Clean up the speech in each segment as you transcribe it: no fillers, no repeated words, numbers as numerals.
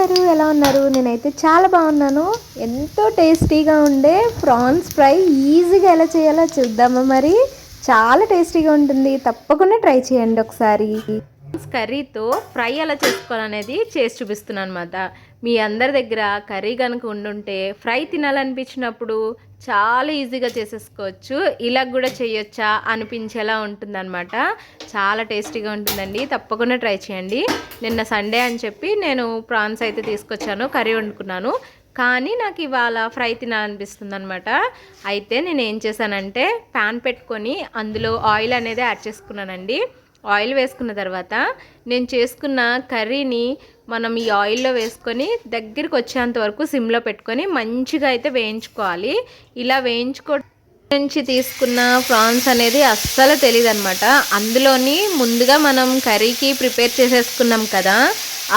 అందరూ ఎలా ఉన్నారు? నేనైతే చాలా బాగున్నాను. ఎంతో టేస్టీగా ఉండే ప్రాన్స్ ఫ్రై ఈజీగా ఎలా చేయాలో చూద్దామా మరి? చాలా టేస్టీగా ఉంటుంది. తప్పకుండా ట్రై చేయండి ఒకసారి. కర్రీతో ఫ్రై ఎలా చేసుకోవాలనేది చేసి చూపిస్తున్నాను అనమాట. మీ అందరి దగ్గర కర్రీ కనుక ఉండుంటే ఫ్రై తినాలనిపించినప్పుడు చాలా ఈజీగా చేసేసుకోవచ్చు. ఇలా కూడా చేయొచ్చా అనిపించేలా ఉంటుందన్నమాట. చాలా టేస్టీగా ఉంటుందండి. తప్పకుండా ట్రై చేయండి. నిన్న సండే అని చెప్పి నేను ప్రాన్స్ అయితే తీసుకొచ్చాను, కర్రీ వండుకున్నాను. కానీ నాకు ఇవాళ ఫ్రై తినాలనిపిస్తుంది అనమాట. అయితే నేను ఏం చేశానంటే ప్యాన్ పెట్టుకొని అందులో ఆయిల్ అనేది యాడ్ చేసుకున్నానండి. ఆయిల్ వేసుకున్న తర్వాత నేను చేసుకున్న కర్రీని మనం ఈ ఆయిల్లో వేసుకొని దగ్గరికి వచ్చేంత వరకు సిమ్లో పెట్టుకొని మంచిగా అయితే వేయించుకోవాలి. ఇలా నుంచి తీసుకున్న ప్రాన్స్ అనేది అస్సలు తెలియదు అనమాట. అందులోని ముందుగా మనం కర్రీకి ప్రిపేర్ చేసేసుకున్నాం కదా,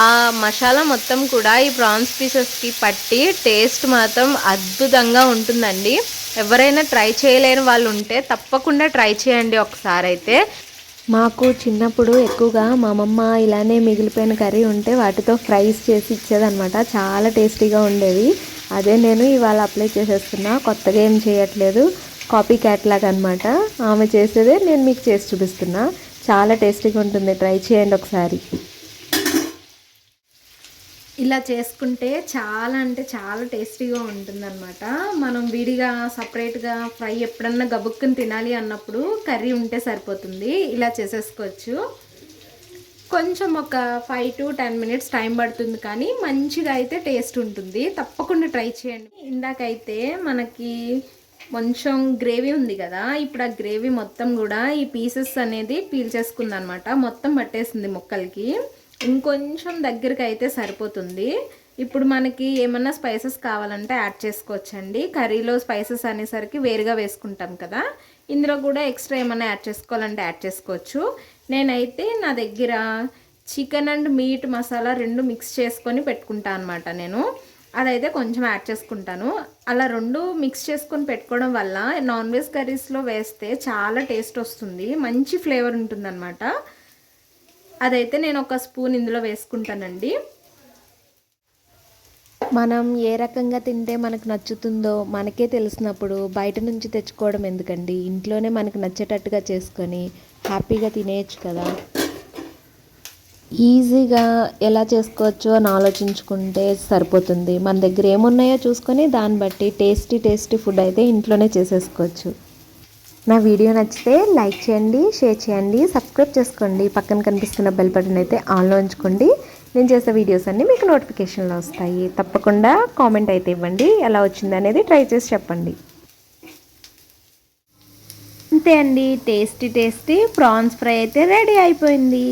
ఆ మసాలా మొత్తం కూడా ఈ ప్రాన్స్ పీసెస్కి పట్టి టేస్ట్ మాత్రం అద్భుతంగా ఉంటుందండి. ఎవరైనా ట్రై చేయలేని వాళ్ళు ఉంటే తప్పకుండా ట్రై చేయండి ఒకసారి అయితే. మాకు చిన్నప్పుడు ఎక్కువగా మా అమ్మమ్మ ఇలానే మిగిలిపోయిన కర్రీ ఉంటే వాటితో ఫ్రైస్ చేసి ఇచ్చేదనమాట. చాలా టేస్టీగా ఉండేది. అదే నేను ఇవాళ అప్లై చేసేస్తున్నా. కొత్తగా ఏం చేయట్లేదు, కాపీ క్యాట్ లాగా అనమాట. ఆమె చేసేదే నేను మీకు చేసి చూపిస్తున్నా. చాలా టేస్టీగా ఉంటుంది. ట్రై చేయండి ఒకసారి. ఇలా చేసుకుంటే చాలా అంటే చాలా టేస్టీగా ఉంటుందన్నమాట. మనం విడిగా సపరేట్గా ఫ్రై ఎప్పుడన్నా గబుక్కుని తినాలి అన్నప్పుడు కర్రీ ఉంటే సరిపోతుంది. ఇలా చేసేసుకోవచ్చు. కొంచెం ఒక 5 to 10 minutes టైం పడుతుంది, కానీ మంచిగా అయితే టేస్ట్ ఉంటుంది. తప్పకుండా ట్రై చేయండి. ఇందాకైతే మనకి కొంచెం గ్రేవీ ఉంది కదా, ఇప్పుడు ఆ గ్రేవీ మొత్తం కూడా ఈ పీసెస్ అనేది పీల్చేసుకుంది అనమాట. మొత్తం పట్టేసింది ముక్కలకి. ఇంకొంచెం దగ్గరికి అయితే సరిపోతుంది. ఇప్పుడు మనకి ఏమన్నా స్పైసెస్ కావాలంటే యాడ్ చేసుకోవచ్చండి. కర్రీలో స్పైసెస్ అనేసరికి వేరుగా వేసుకుంటాం కదా, ఇందులో కూడా ఎక్స్ట్రా ఏమన్నా యాడ్ చేసుకోవాలంటే యాడ్ చేసుకోవచ్చు. నేనైతే నా దగ్గర chicken and meet masala 2 mix చేసుకొని పెట్టుకుంటాను అనమాట. నేను అదైతే కొంచెం యాడ్ చేసుకుంటాను. అలా 2 మిక్స్ చేసుకొని పెట్టుకోవడం వల్ల నాన్ వెజ్ కర్రీస్లో వేస్తే చాలా టేస్ట్ వస్తుంది, మంచి ఫ్లేవర్ ఉంటుందన్నమాట. అదైతే నేను ఒక స్పూన్ ఇందులో వేసుకుంటానండి. మనం ఏ రకంగా తింటే మనకు నచ్చుతుందో మనకే తెలిసినప్పుడు బయట నుంచి తెచ్చుకోవడం ఎందుకండి? ఇంట్లోనే మనకు నచ్చేటట్టుగా చేసుకొని హ్యాపీగా తినేయచ్చు కదా. ఈజీగా ఎలా చేసుకోవచ్చో అని ఆలోచించుకుంటే సరిపోతుంది. మన దగ్గర ఏమున్నాయో చూసుకొని దాన్ని బట్టి టేస్టీ ఫుడ్ అయితే ఇంట్లోనే చేసేసుకోవచ్చు. నా వీడియో నచ్చితే లైక్ చేయండి, షేర్ చేయండి, సబ్స్క్రైబ్ చేసుకోండి. పక్కన కనిపిస్తున్న బెల్ బటన్ అయితే ఆన్లో ఉంచుకోండి. నేను చేసే వీడియోస్ అన్నీ మీకు నోటిఫికేషన్లో వస్తాయి. తప్పకుండా కామెంట్ అయితే ఇవ్వండి, ఎలా వచ్చింది అనేది ట్రై చేసి చెప్పండి. అంతే అండి, టేస్టీ ప్రాన్స్ ఫ్రై అయితే రెడీ అయిపోయింది.